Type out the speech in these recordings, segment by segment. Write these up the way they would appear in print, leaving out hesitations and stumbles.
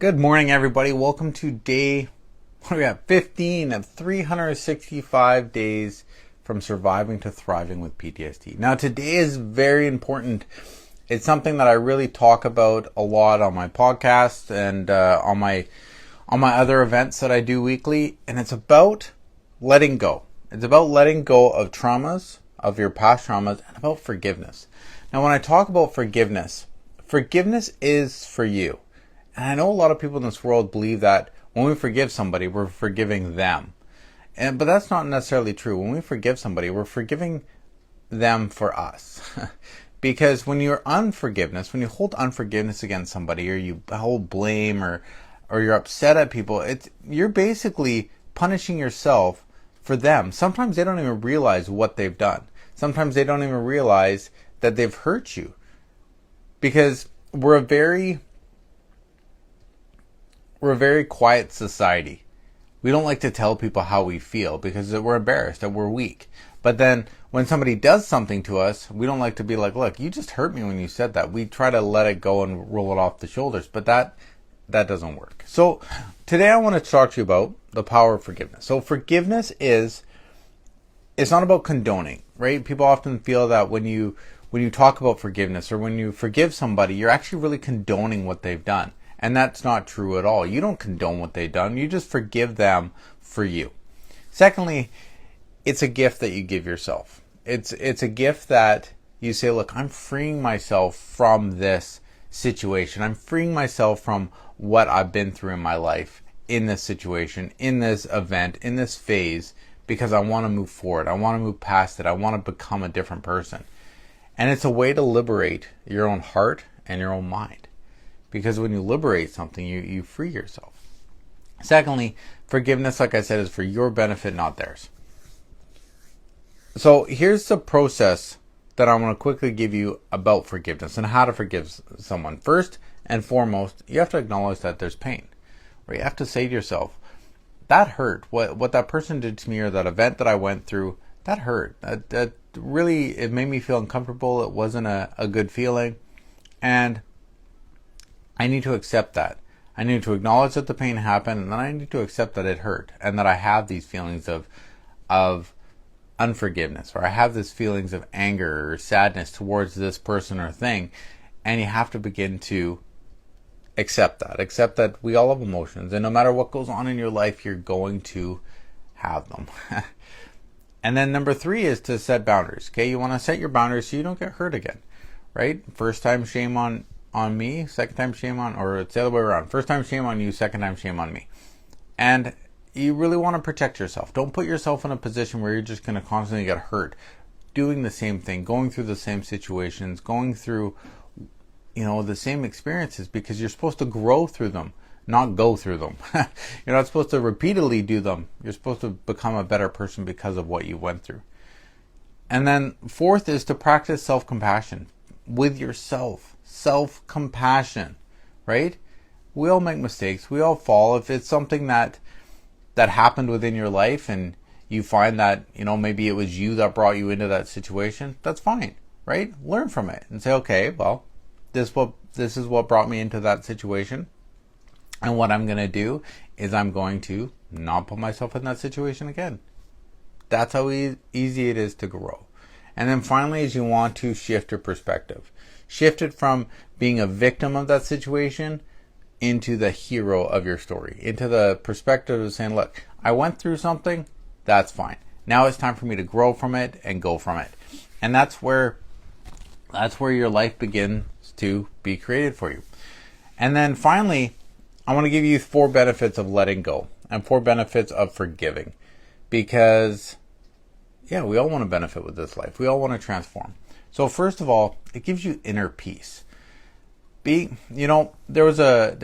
Good morning, everybody. Welcome to day, 15 of 365 days from surviving to thriving with PTSD. Now, today is very important. It's something that I really talk about a lot on my podcast and on my other events that I do weekly, and it's about letting go. It's about letting go of traumas, of your past traumas, and about forgiveness. Now, when I talk about forgiveness is for you. And I know a lot of people in this world believe that when we forgive somebody, we're forgiving them. But that's not necessarily true. When we forgive somebody, we're forgiving them for us. Because when you're unforgiveness, when you hold unforgiveness against somebody, or you hold blame, or you're upset at people, you're basically punishing yourself for them. Sometimes they don't even realize what they've done. Sometimes they don't even realize that they've hurt you. Because we're a very quiet society. We don't like to tell people how we feel because we're embarrassed that we're weak. But then when somebody does something to us, we don't like to be like, look, you just hurt me when you said that. We try to let it go and roll it off the shoulders, but that doesn't work. So today I want to talk to you about the power of forgiveness. So forgiveness it's not about condoning, right? People often feel that when you talk about forgiveness or when you forgive somebody, you're actually really condoning what they've done. And that's not true at all. You don't condone what they've done. You just forgive them for you. Secondly, it's a gift that you give yourself. It's a gift that you say, look, I'm freeing myself from this situation. I'm freeing myself from what I've been through in my life, in this situation, in this event, in this phase, because I want to move forward. I want to move past it. I want to become a different person. And it's a way to liberate your own heart and your own mind. Because when you liberate something, you free yourself. Secondly, forgiveness, like I said, is for your benefit, not theirs. So here's the process that I want to quickly give you about forgiveness and how to forgive someone. First and foremost, you have to acknowledge that there's pain. Right? You have to say to yourself, that hurt. What that person did to me, or that event that I went through, that hurt. That really, it made me feel uncomfortable. It wasn't a good feeling. And I need to accept that. I need to acknowledge that the pain happened, and then I need to accept that it hurt, and that I have these feelings of unforgiveness, or I have these feelings of anger or sadness towards this person or thing, and you have to begin to accept that. Accept that we all have emotions, and no matter what goes on in your life, you're going to have them. And then number 3 is to set boundaries. Okay, you want to set your boundaries so you don't get hurt again, right? First time, shame on me, second time shame on, or it's the other way around. First time shame on you, second time shame on me. And you really want to protect yourself. Don't put yourself in a position where you're just going to constantly get hurt doing the same thing, going through the same situations, going through, the same experiences, because you're supposed to grow through them, not go through them. You're not supposed to repeatedly do them. You're supposed to become a better person because of what you went through. And then 4th is to practice self-compassion with yourself. Self-compassion, right? We all make mistakes. We all fall. If it's something that happened within your life and you find that, maybe it was you that brought you into that situation, that's fine, right? Learn from it and say, okay, well, this is what brought me into that situation. And what I'm going to do is I'm going to not put myself in that situation again. That's how easy it is to grow. And then finally is you want to shift your perspective. Shift it from being a victim of that situation into the hero of your story, into the perspective of saying, look, I went through something, that's fine. Now it's time for me to grow from it and go from it. And that's where your life begins to be created for you. And then finally, I want to give you 4 benefits of letting go and 4 benefits of forgiving. Because, we all want to benefit with this life. We all want to transform. So first of all, it gives you inner peace. There's a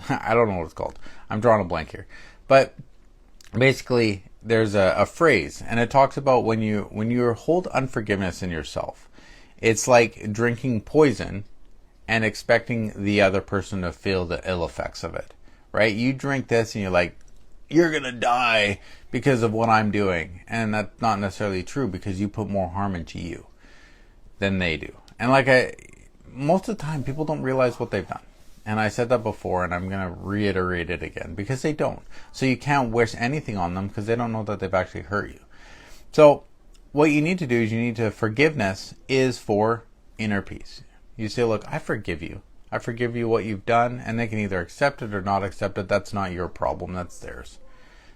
I don't know what it's called. I'm drawing a blank here. But basically, there's a phrase, and it talks about when you hold unforgiveness in yourself. It's like drinking poison and expecting the other person to feel the ill effects of it, right? You drink this and you're like, you're going to die because of what I'm doing. And that's not necessarily true, because you put more harm into you. than they do. And most of the time, people don't realize what they've done. And I said that before, and I'm going to reiterate it again, because they don't. So you can't wish anything on them because they don't know that they've actually hurt you. So what you need to do is forgiveness is for inner peace. You say, look, I forgive you. I forgive you what you've done, and they can either accept it or not accept it. That's not your problem. That's theirs.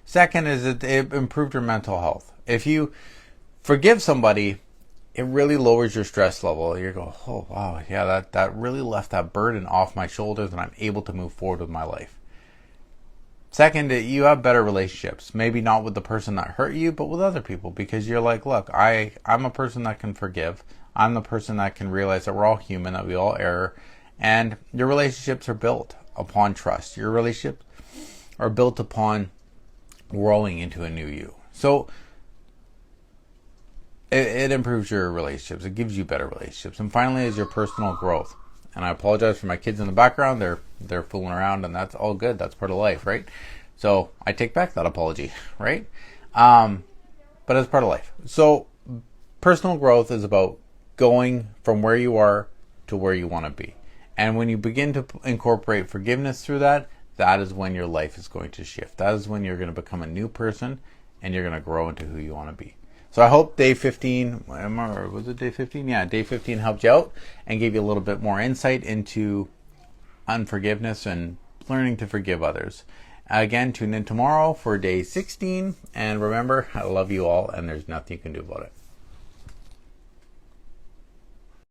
Second is it improved your mental health. If you forgive somebody, it really lowers your stress level. You go, oh, wow, yeah, that really left that burden off my shoulders, and I'm able to move forward with my life. Second, you have better relationships. Maybe not with the person that hurt you, but with other people, because you're like, look, I'm a person that can forgive. I'm the person that can realize that we're all human, that we all err, and your relationships are built upon trust. Your relationships are built upon growing into a new you. So it improves your relationships. It gives you better relationships. And finally is your personal growth. And I apologize for my kids in the background. They're fooling around, and that's all good. That's part of life, right? So I take back that apology, right? But it's part of life. So personal growth is about going from where you are to where you want to be. And when you begin to incorporate forgiveness through that, that is when your life is going to shift. That is when you're going to become a new person, and you're going to grow into who you want to be. So I hope day 15, was it day 15? Yeah, day 15 helped you out and gave you a little bit more insight into unforgiveness and learning to forgive others. Again, tune in tomorrow for day 16. And remember, I love you all, and there's nothing you can do about it.